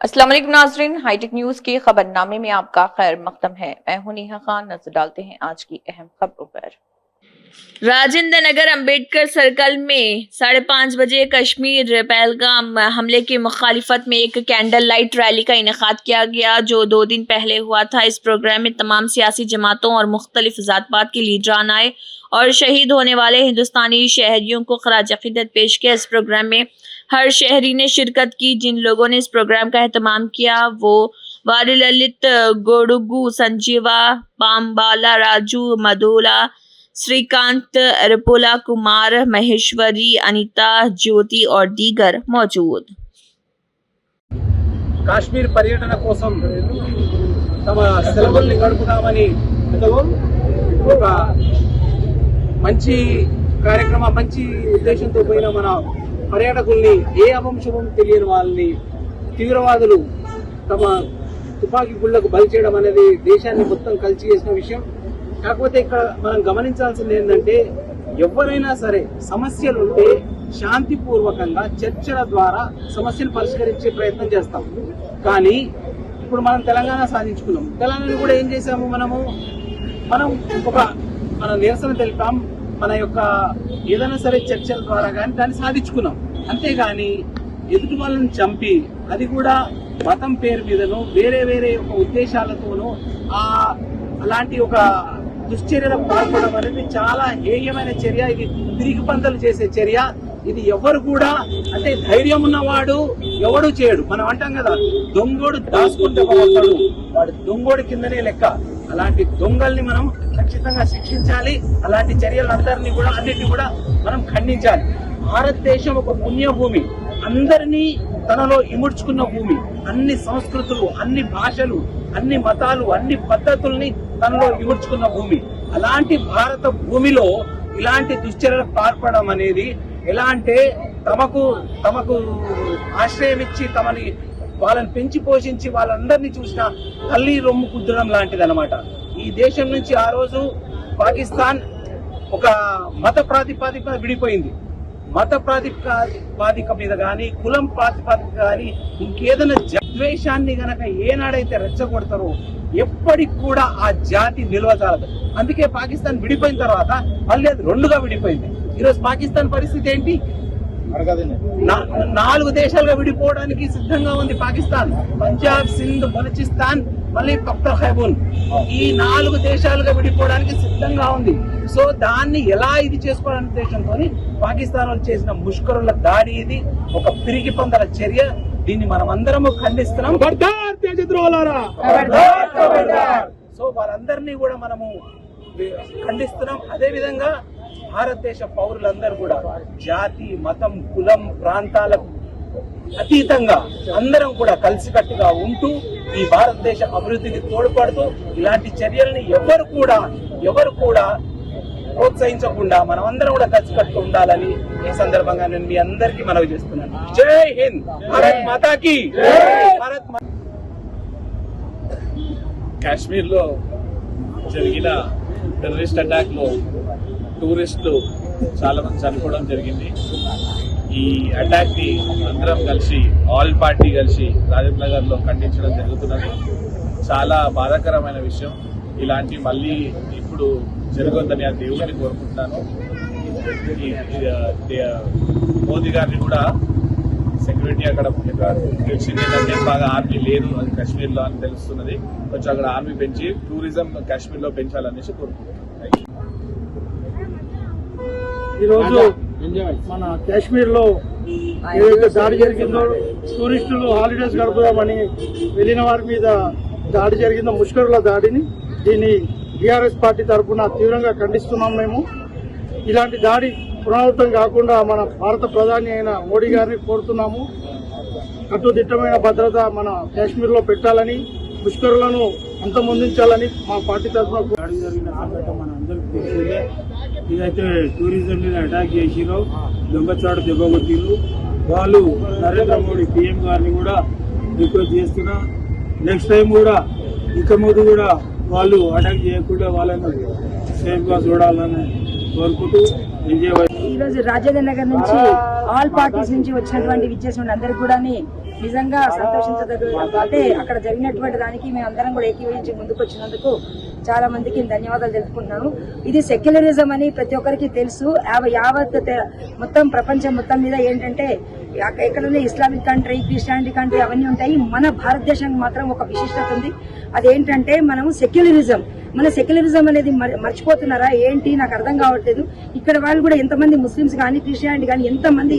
अस्सलाम वालेकुम नाज़रीन, हाईटेक न्यूज के खबरनामे में आपका खैर मकदम है। मैं हूं नेहा खान। नजर डालते हैं आज की अहम खबरों पर। राजेंद्र नगर अंबेडकर सर्कल में 5:30 बजे कश्मीर पहलगाम हमले की मुखालिफत में एक कैंडल लाइट रैली का इनेकाद किया गया, जो 2 दिन पहले हुआ था। इस प्रोग्राम में तमाम सियासी जमातों और मुख्तलिफ ज़ात-पात के लीडरान आए और शहीद होने वाले हिंदुस्तानी शहरियों को खराज अकीदत पेश किया। इस प्रोग्राम में हर शहरी ने शिरकत की। जिन लोगों ने इस प्रोग्राम का एहतमाम किया वो वारी ललित, गोडुगु, संजीवा, पामबाला, राजू, मधुला, श्रीकांत, रिपुला कुमार, महेश्वरी, अनीता, ज्योति और दीगर मौजूद। కాశ్మీర్ పర్యటన కోసం తమ సెలవుల్ని గడుపుతామని ఒక మంచి కార్యక్రమం, మంచి ఉద్దేశంతో పోయిన మన పర్యాటకుల్ని, ఏ అవంశమం తెలియని వాళ్ళని తీవ్రవాదులు తమ తుపాకీ గుళ్లకు బలి చేయడం అనేది దేశాన్ని మొత్తం కలిసి చేసిన విషయం. కాకపోతే ఇక్కడ మనం గమనించాల్సింది ఏంటంటే, ఎవరైనా సరే సమస్యలు ఉంటే శాంతిపూర్వకంగా చర్చల ద్వారా సమస్యను పరిష్కరించే ప్రయత్నం చేస్తాం. కానీ ఇప్పుడు మనం తెలంగాణ సాధించుకున్నాం. తెలంగాణ కూడా ఏం చేసాము, మనం మన నిరసన తెలిపాం. మన యొక్క ఏదైనా సరే చర్చల ద్వారా కానీ దాన్ని సాధించుకున్నాం. అంతేగాని ఎదుటి వాళ్ళని చంపి, అది కూడా మతం పేరు మీదను వేరే ఒక ఉద్దేశాలతోనూ అలాంటి ఒక దుశ్చర్యలకు పాల్పడడం అనేది చాలా హేయమైన చర్య. ఇది తిరిగి పంతలు చేసే చర్య. ఇది ఎవరు కూడా, అంటే ధైర్యం ఉన్నవాడు ఎవడు చేయడు. మనం అంటాం కదా, దొంగోడు దాచుకుంటే పోతాడు, వాడు దొంగోడి కిందనే లెక్క. అలాంటి దొంగల్ని మనం ఖచ్చితంగా శిక్షించాలి. అలాంటి చర్యలందరినీ కూడా, అన్నిటిని కూడా మనం ఖండించాలి. భారతదేశం ఒక పుణ్యభూమి, అందరినీ తనలో ఇముడ్చుకున్న భూమి. అన్ని సంస్కృతులు, అన్ని భాషలు, అన్ని మతాలు, అన్ని పద్ధతుల్ని తనలో ఇముడ్చుకున్న భూమి. అలాంటి భారత భూమిలో ఇలాంటి దుశ్చర్యలకు పాల్పడడం అనేది ఎలా అంటే, తమకు ఆశ్రయం ఇచ్చి వాళ్ళని పెంచి పోషించి వాళ్ళందరినీ చూసిన తల్లి రొమ్ము కుద్దడం లాంటిది అనమాట. ఈ దేశం నుంచి ఆ రోజు పాకిస్తాన్ ఒక మత ప్రాతిపదిక విడిపోయింది. మత ప్రాతిపదిక మీద కానీ, కులం ప్రాతిపదిక కానీ, ఇంకేదైనా ద్వేషాన్ని గనక ఏనాడైతే రెచ్చగొడతారో ఎప్పటికి కూడా ఆ జాతి నిలవజాలదు. అందుకే పాకిస్తాన్ విడిపోయిన తర్వాత మళ్ళీ అది 2గా విడిపోయింది. ఈరోజు పాకిస్తాన్ పరిస్థితి ఏంటి? 4 దేశాలుగా విడిపోవడానికి సిద్ధంగా ఉంది పాకిస్తాన్. పంజాబ్, సింధ్, బలూచిస్తాన్, మళ్ళీ పఖ్తూన్ ఖైబూన్, ఈ 4 దేశాలుగా విడిపోవడానికి సిద్ధంగా ఉంది. సో దాన్ని ఎలా ఇది చేసుకోవాలనే ఉద్దేశంతో పాకిస్తాన్ వాళ్ళు చేసిన ముష్కరుల దాడి ఇది ఒక పిరికి పందల చర్య. దీన్ని మనం అందరము ఖండిస్తున్నాం. సో వాళ్ళందరినీ కూడా మనము ఖండిస్తున్నాం. అదే విధంగా భారతదేశ పౌరులందరూ కూడా జాతి, మతం, కులం, ప్రాంతాలకు అతీతంగా అందరం కూడా కలిసికట్టుగా ఉంటూ ఈ భారతదేశ అభివృద్ధికి తోడ్పడుతూ ఇలాంటి చర్యల్ని ఎవరు కూడా ప్రోత్సహించకుండా మనం అందరం కూడా కలిసికట్టు ఉండాలని ఈ సందర్భంగా నేను మీ అందరికీ మనవి చేస్తున్నాను. జై హింద్, భారత్ మాతాకి. కాశ్మీర్ లో జరిగిన టెర్రరిస్ట్ అటాక్ లో టూరిస్టులు చాలా మంది చనిపోవడం జరిగింది. ఈ అటాక్ ని అందరం కలిసి, ఆల్ పార్టీ కలిసి రాజేంద్ర నగర్ లో ఖండించడం జరుగుతున్నది. చాలా బాధాకరమైన విషయం. ఇలాంటి మళ్ళీ ఇప్పుడు జరగొద్దని ఆ దేవుడిని కోరుకుంటున్నాను. మోదీ గారిని కూడా సెక్యూరిటీ అక్కడ తెలిసింది ఏంటంటే బాగా ఆర్మీ లేదు అది కాశ్మీర్ లో అని తెలుస్తున్నది. కొంచెం అక్కడ ఆర్మీ పెంచి టూరిజం కాశ్మీర్ లో పెంచాలనేసి కోరుకుంటున్నాను. ఈరోజు మన కాశ్మీర్ లో ఏదైతే దాడి జరిగిందో, టూరిస్టులు హాలిడేస్ గడుపుదామని వెళ్ళిన వారి మీద దాడి జరిగిందో, ముష్కరుల దాడిని, దీన్ని టీఆర్ఎస్ పార్టీ తరఫున తీవ్రంగా ఖండిస్తున్నాం. మేము ఇలాంటి దాడి పునరావృతం కాకుండా మన భారత ప్రధాని అయిన మోడీ గారిని కోరుతున్నాము. కట్టుదిట్టమైన భద్రత మన కాశ్మీర్ లో పెట్టాలని, ముష్కరులను అంతమొందించాలని మా పార్టీ తరఫున. దాడి జరిగిన సంఘటన మన అందరికీ తెలిసిందే. ఇదైతే టూరిజం మీద అటాక్ చేసిరో, దొంగచాటు దెబ్బకొట్టిరు. వాళ్ళు నరేంద్ర మోడీ పీఎం గారిని కూడా రిక్వెస్ట్ చేస్తున్నా, నెక్స్ట్ టైం కూడా ఇక ముందు కూడా వాళ్ళు అటాక్ చేయకుండా వాళ్ళని సేఫ్ గా చూడాలని కోరుకుంటూ ఈరోజు రాజేంద్ర నగర్ నుంచి ఆల్ పార్టీస్ నుంచి వచ్చినటువంటి విచ్చేసిన అందరికి కూడా నిజంగా సంతోషించదగ్గ. అంటే అక్కడ జరిగినటువంటి దానికి మేము అందరం కూడా ఏకీభవించి ముందుకు వచ్చినందుకు చాలా మందికి ధన్యవాదాలు తెలుపుకుంటున్నాను. ఇది సెక్యులరిజం అని ప్రతి ఒక్కరికి తెలుసు. యావత్ మొత్తం ప్రపంచం మొత్తం మీద ఏంటంటే ఎక్కడైనా ఇస్లామిక్ కంట్రీ, క్రిస్టియానిటీ కంట్రీ అవన్నీ ఉంటాయి. మన భారతదేశానికి మాత్రం ఒక విశిష్టత ఉంది. అదేంటంటే మనం సెక్యులరిజం. మన సెక్యులరిజం అనేది మర్చిపోతున్నారా ఏంటి నాకు అర్థం కావట్లేదు. ఇక్కడ వాళ్ళు కూడా ఎంతమంది ముస్లిమ్స్ కానీ, క్రిస్టియానిటీ కానీ ఎంతమంది,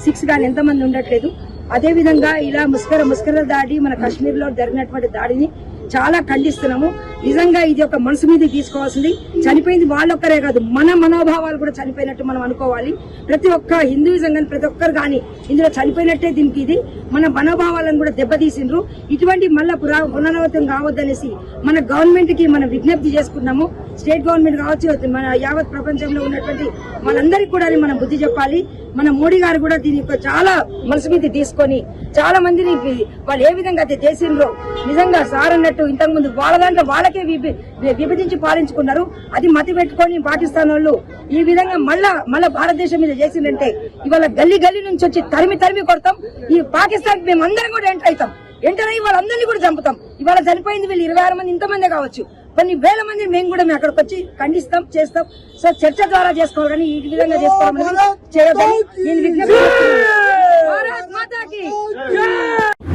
సిక్స్ కానీ ఎంతమంది ఉండట్లేదు. అదే విధంగా ఇలా ముస్కర దాడి మన కాశ్మీర్ లో జరిగినటువంటి దాడిని చాలా ఖండిస్తున్నాము. నిజంగా ఇది ఒక మనసు మీద తీసుకోవాల్సింది. చనిపోయింది వాళ్ళొక్కరే కాదు, మన మనోభావాలు కూడా చనిపోయినట్టు మనం అనుకోవాలి. ప్రతి ఒక్క హిందూయిజం కానీ ప్రతి ఒక్కరు కానీ ఇందులో చనిపోయినట్టే. దీనికి ఇది మన మనోభావాలను కూడా దెబ్బతీసిండ్రు. ఇటువంటి మళ్ళా పునరావృతం కావద్దనేసి మన గవర్నమెంట్ కి మనం విజ్ఞప్తి చేసుకున్నాము. స్టేట్ గవర్నమెంట్ కావచ్చు, మన యావత్ ప్రపంచంలో ఉన్నటువంటి వాళ్ళందరికీ కూడా మనం బుద్ధి చెప్పాలి. మన మోడీ గారు కూడా దీని చాలా మనసు మీద తీసుకొని చాలా మందిని వాళ్ళు ఏ విధంగా అయితే చేసిండ్రో నిజంగా సార్ అన్నట్టు ఇంతకు ముందు వాళ్ళ దాంట్లో వాళ్ళకే విభజించి పాలించుకున్నారు. అది మతి పెట్టుకొని పాకిస్తాన్ వాళ్ళు ఈ విధంగా మళ్ళా భారతదేశం మీద చేసిందంటే ఇవాళ గల్లీ గల్లీ నుంచి వచ్చి తరిమి కొడతాం. ఈ పాకిస్తాన్ మేము అందరం కూడా ఎంటర్ అయ్యి వాళ్ళందరినీ కూడా చంపుతాం. ఇవాళ చనిపోయింది వీళ్ళు 26 మంది, ఇంతమందే కావచ్చు, కొన్ని వేల మంది మేము కూడా అక్కడికి వచ్చి ఖండిస్తాం, చేస్తాం. సో చర్చ ద్వారా చేసుకోవాలి కానీ ఈ విధంగా చేసుకోవాలని చేయొద్దని నేను విజ్ఞప్తి చేస్తున్నాను. భారత్ మాతాకి జై.